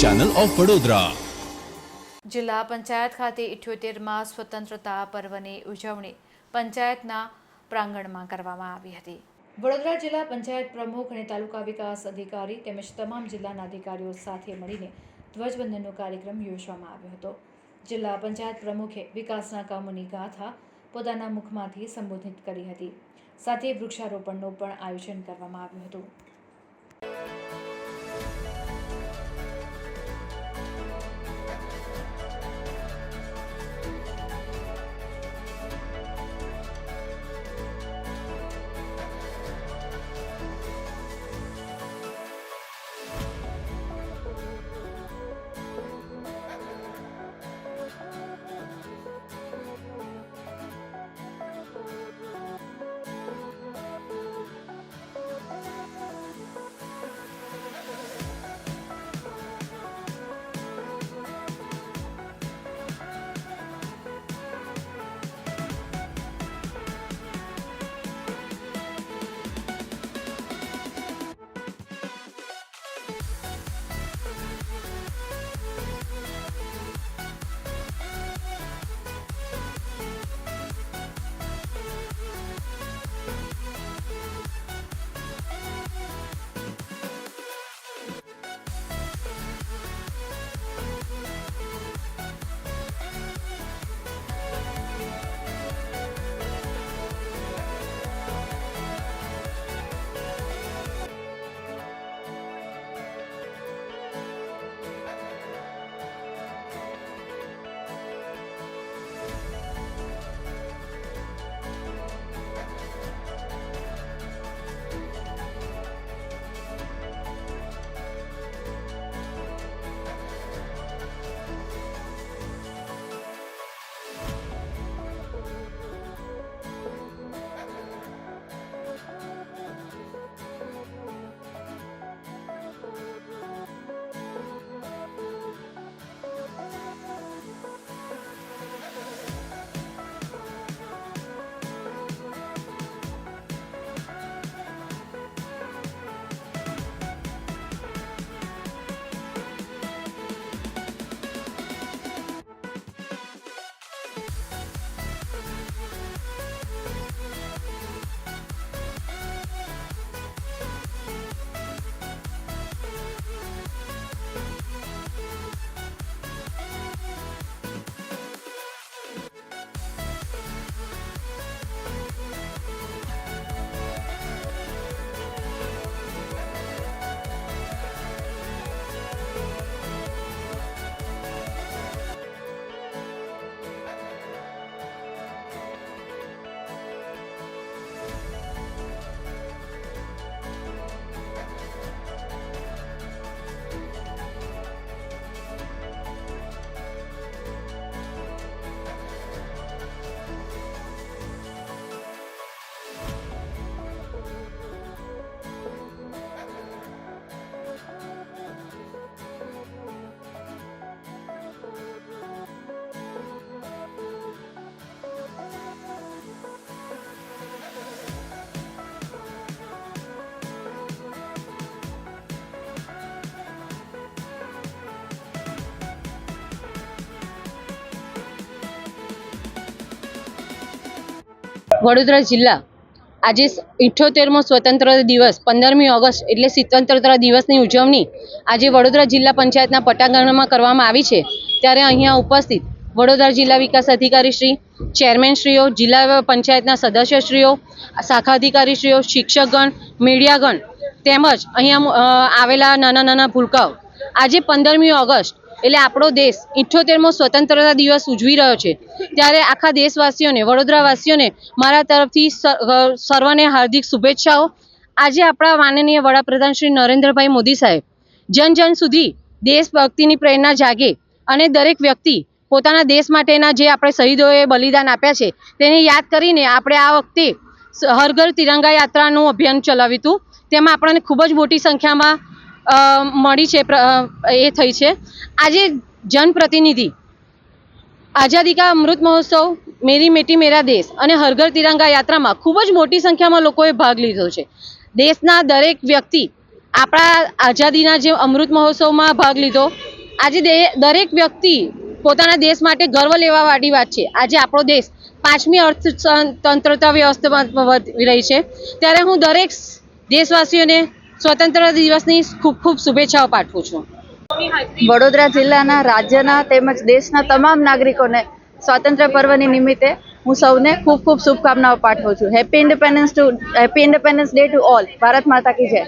Channel of Vadodara. જિલ્લા પંચાયત ખાતે 78માં સ્વતંત્રતા પર્વની ઉજવણી પંચાયતના પ્રાંગણમાં કરવામાં આવી હતી। વડોદરા જિલ્લા પંચાયત પ્રમુખ અને તાલુકા વિકાસ અધિકારી તેમજ તમામ જિલ્લાના અધિકારીઓ સાથે મળીને ધ્વજવંદનનો કાર્યક્રમ યોજવામાં આવ્યો હતો। જિલ્લા પંચાયત પ્રમુખે વિકાસના કામોની ગાથા પોતાના મુખમાંથી સંબોધિત કરી હતી। સાથે વૃક્ષારોપણનું પણ આયોજન કરવામાં આવ્યું હતું। વડોદરા જિલ્લા આજે 78મો સ્વતંત્રતા દિવસ 15મી ઓગસ્ટ એટલે સ્વતંત્રતા દિવસની ઉજવણી આજે વડોદરા જિલ્લા પંચાયતના પટાંગણમાં કરવામાં આવી છે। ત્યારે અહીંયા ઉપસ્થિત વડોદરા જિલ્લા વિકાસ અધિકારી શ્રી, ચેરમેનશ્રીઓ, જિલ્લા પંચાયતના સદસ્યશ્રીઓ, શાખા અધિકારીશ્રીઓ, શિક્ષકગણ, મીડિયાગણ તેમજ અહીંયા આવેલા નાના નાના ભૂલકાઓ આજે 15મી ઓગસ્ટ એટલે આપણો દેશ 78મો સ્વતંત્રતા દિવસ ઉજવી રહ્યો છે। ત્યારે આખા દેશવાસીઓને, વડોદરાવાસીઓને મારા તરફથી સર્વને હાર્દિક શુભેચ્છાઓ। આજે આપણા માનનીય વડાપ્રધાન શ્રી નરેન્દ્રભાઈ મોદી સાહેબ જન જન સુધી દેશભક્તિની પ્રેરણા જાગે અને દરેક વ્યક્તિ પોતાના દેશ માટેના જે આપણે શહીદોએ બલિદાન આપ્યા છે તેને યાદ કરીને આપણે આ વખતે હર ઘર તિરંગા યાત્રાનું અભિયાન ચલાવ્યું હતું। તેમાં આપણને ખૂબ જ મોટી સંખ્યામાં મળી છે, એ થઈ છે। આજે જનપ્રતિનિધિ આઝાદી કા અમૃત મહોત્સવ, મેરી બેટી મેરા દેશ અને હર ઘર તિરંગા યાત્રામાં ખૂબ જ મોટી સંખ્યામાં લોકોએ ભાગ લીધો છે। દેશના દરેક વ્યક્તિ આપણા આઝાદીના જે અમૃત મહોત્સવમાં ભાગ લીધો, આજે દરેક વ્યક્તિ પોતાના દેશ માટે ગર્વ લેવા વાળી વાત છે. આજે આપણો દેશ 5મી અર્થતંત્રતા વ્યવસ્થામાં વધી રહી છે, ત્યારે હું દરેક દેશવાસીઓને સ્વતંત્રતા દિવસની ખૂબ ખૂબ શુભેચ્છાઓ પાઠવું છું. વડોદરા જિલ્લાના, રાજ્યના તેમજ દેશના તમામ નાગરિકોને સ્વાતંત્ર્ય પર્વની નિમિત્તે હું સૌને ખૂબ ખૂબ શુભકામનાઓ પાઠવું છું. Happy independence day to all. Bharat માતા કી જય.